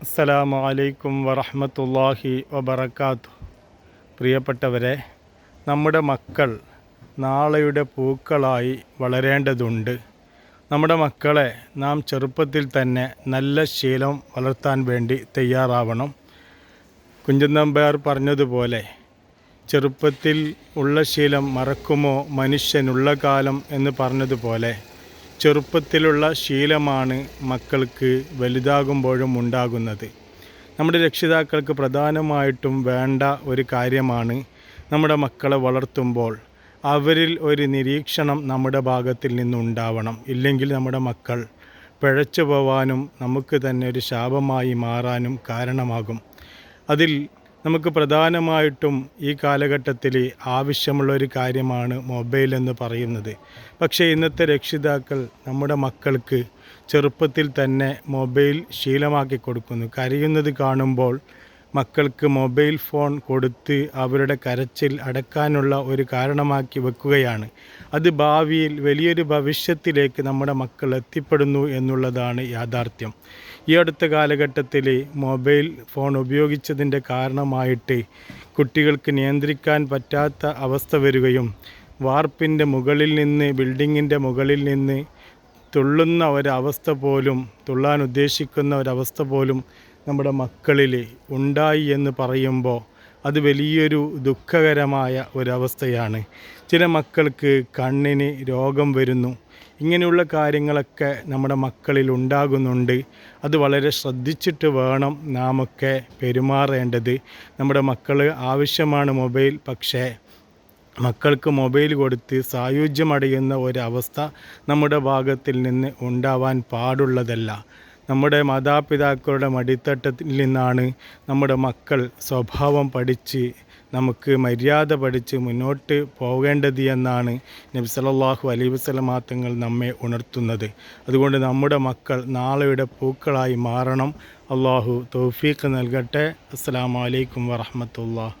അസ്സലാമു അലൈക്കും വറഹ്മത്തുള്ളാഹി വബറകാതുഹു. പ്രിയപ്പെട്ടവരെ, നമ്മുടെ മക്കൾ നാളെയുടെ പൂക്കളായി വളരേണ്ടതുണ്ട്. നമ്മുടെ മക്കളെ നാം ചെറുപ്പത്തിൽ തന്നെ നല്ല ശീലം വളർത്താൻ വേണ്ടി തയ്യാറാവണം. കുഞ്ചൻ നമ്പ്യാർ പറഞ്ഞതുപോലെ, ചെറുപ്പത്തിൽ ഉള്ള ശീലം മറക്കുമോ മനുഷ്യനുള്ള കാലം എന്ന് പറഞ്ഞതുപോലെ, ചെറുപ്പത്തിലുള്ള ശീലമാണ് മക്കൾക്ക് വലുതാകുമ്പോഴും ഉണ്ടാകുന്നത്. നമ്മുടെ രക്ഷിതാക്കൾക്ക് പ്രധാനമായിട്ടും വേണ്ട ഒരു കാര്യമാണ് നമ്മുടെ മക്കളെ വളർത്തുമ്പോൾ അവരിൽ ഒരു നിരീക്ഷണം നമ്മുടെ ഭാഗത്തിൽ നിന്നുണ്ടാവണം. ഇല്ലെങ്കിൽ നമ്മുടെ മക്കൾ പിഴച്ചു പോവാനും നമുക്ക് തന്നെ ഒരു ശാപമായി മാറാനും കാരണമാകും. അതിൽ നമുക്ക് പ്രധാനമായിട്ടും ഈ കാലഘട്ടത്തിൽ ആവശ്യമുള്ളൊരു കാര്യമാണ് മൊബൈൽ എന്ന് പറയുന്നത്. പക്ഷേ ഇന്നത്തെ രക്ഷിതാക്കൾ നമ്മുടെ മക്കൾക്ക് ചെറുപ്പത്തിൽ തന്നെ മൊബൈൽ ശീലമാക്കി കൊടുക്കുന്നു. കരയുന്നത് കാണുമ്പോൾ മക്കൾക്ക് മൊബൈൽ ഫോൺ കൊടുത്ത് അവരുടെ കരച്ചിൽ അടക്കാനുള്ള ഒരു കാരണമാക്കി വെക്കുകയാണ്. അത് ഭാവിയിൽ വലിയൊരു ഭവിഷ്യത്തിലേക്ക് നമ്മുടെ മക്കൾ എത്തിപ്പെടുന്നു എന്നുള്ളതാണ് യാഥാർത്ഥ്യം. ഈ അടുത്ത കാലഘട്ടത്തിൽ മൊബൈൽ ഫോൺ ഉപയോഗിച്ചതിൻ്റെ കാരണമായിട്ട് കുട്ടികൾക്ക് നിയന്ത്രിക്കാൻ പറ്റാത്ത അവസ്ഥ വരികയും വാർപ്പിൻ്റെ മുകളിൽ നിന്ന്, ബിൽഡിങ്ങിൻ്റെ മുകളിൽ നിന്ന് തുള്ളുന്ന ഒരവസ്ഥ പോലും, തുള്ളാൻ ഉദ്ദേശിക്കുന്ന ഒരവസ്ഥ പോലും നമ്മുടെ മക്കളിൽ ഉണ്ടായി എന്ന് പറയുമ്പോൾ അത് വലിയൊരു ദുഃഖകരമായ ഒരവസ്ഥയാണ്. ചില മക്കൾക്ക് കണ്ണിന് രോഗം വരുന്നു. ഇങ്ങനെയുള്ള കാര്യങ്ങളൊക്കെ നമ്മുടെ മക്കളിൽ ഉണ്ടാകുന്നുണ്ട്. അത് വളരെ ശ്രദ്ധിച്ചിട്ട് വേണം നാമൊക്കെ പെരുമാറേണ്ടത്. നമ്മുടെ മക്കൾ ആവശ്യമാണ് മൊബൈൽ, പക്ഷേ മക്കൾക്ക് മൊബൈൽ കൊടുത്ത് സായുജ്യമടയുന്ന ഒരവസ്ഥ നമ്മുടെ ഭാഗത്തിൽ നിന്ന് ഉണ്ടാവാൻ പാടുള്ളതല്ല. നമ്മുടെ മാതാപിതാക്കളുടെ മടിത്തട്ടത്തിൽ നിന്നാണ് നമ്മുടെ മക്കൾ സ്വഭാവം പഠിച്ച് നമുക്ക് മര്യാദ പഠിച്ച് മുന്നോട്ട് പോകേണ്ടത് എന്നാണ് നബി സല്ലല്ലാഹു അലൈഹി വസല്ലം തങ്ങൾ നമ്മെ ഉണർത്തുന്നത്. അതുകൊണ്ട് നമ്മുടെ മക്കൾ നാളെയുടെ പൂക്കളായി മാറണം. അള്ളാഹു തൗഫീഖ് നൽകട്ടെ. അസ്സലാമു അലൈക്കും വറഹ്മത്തുള്ളാഹി.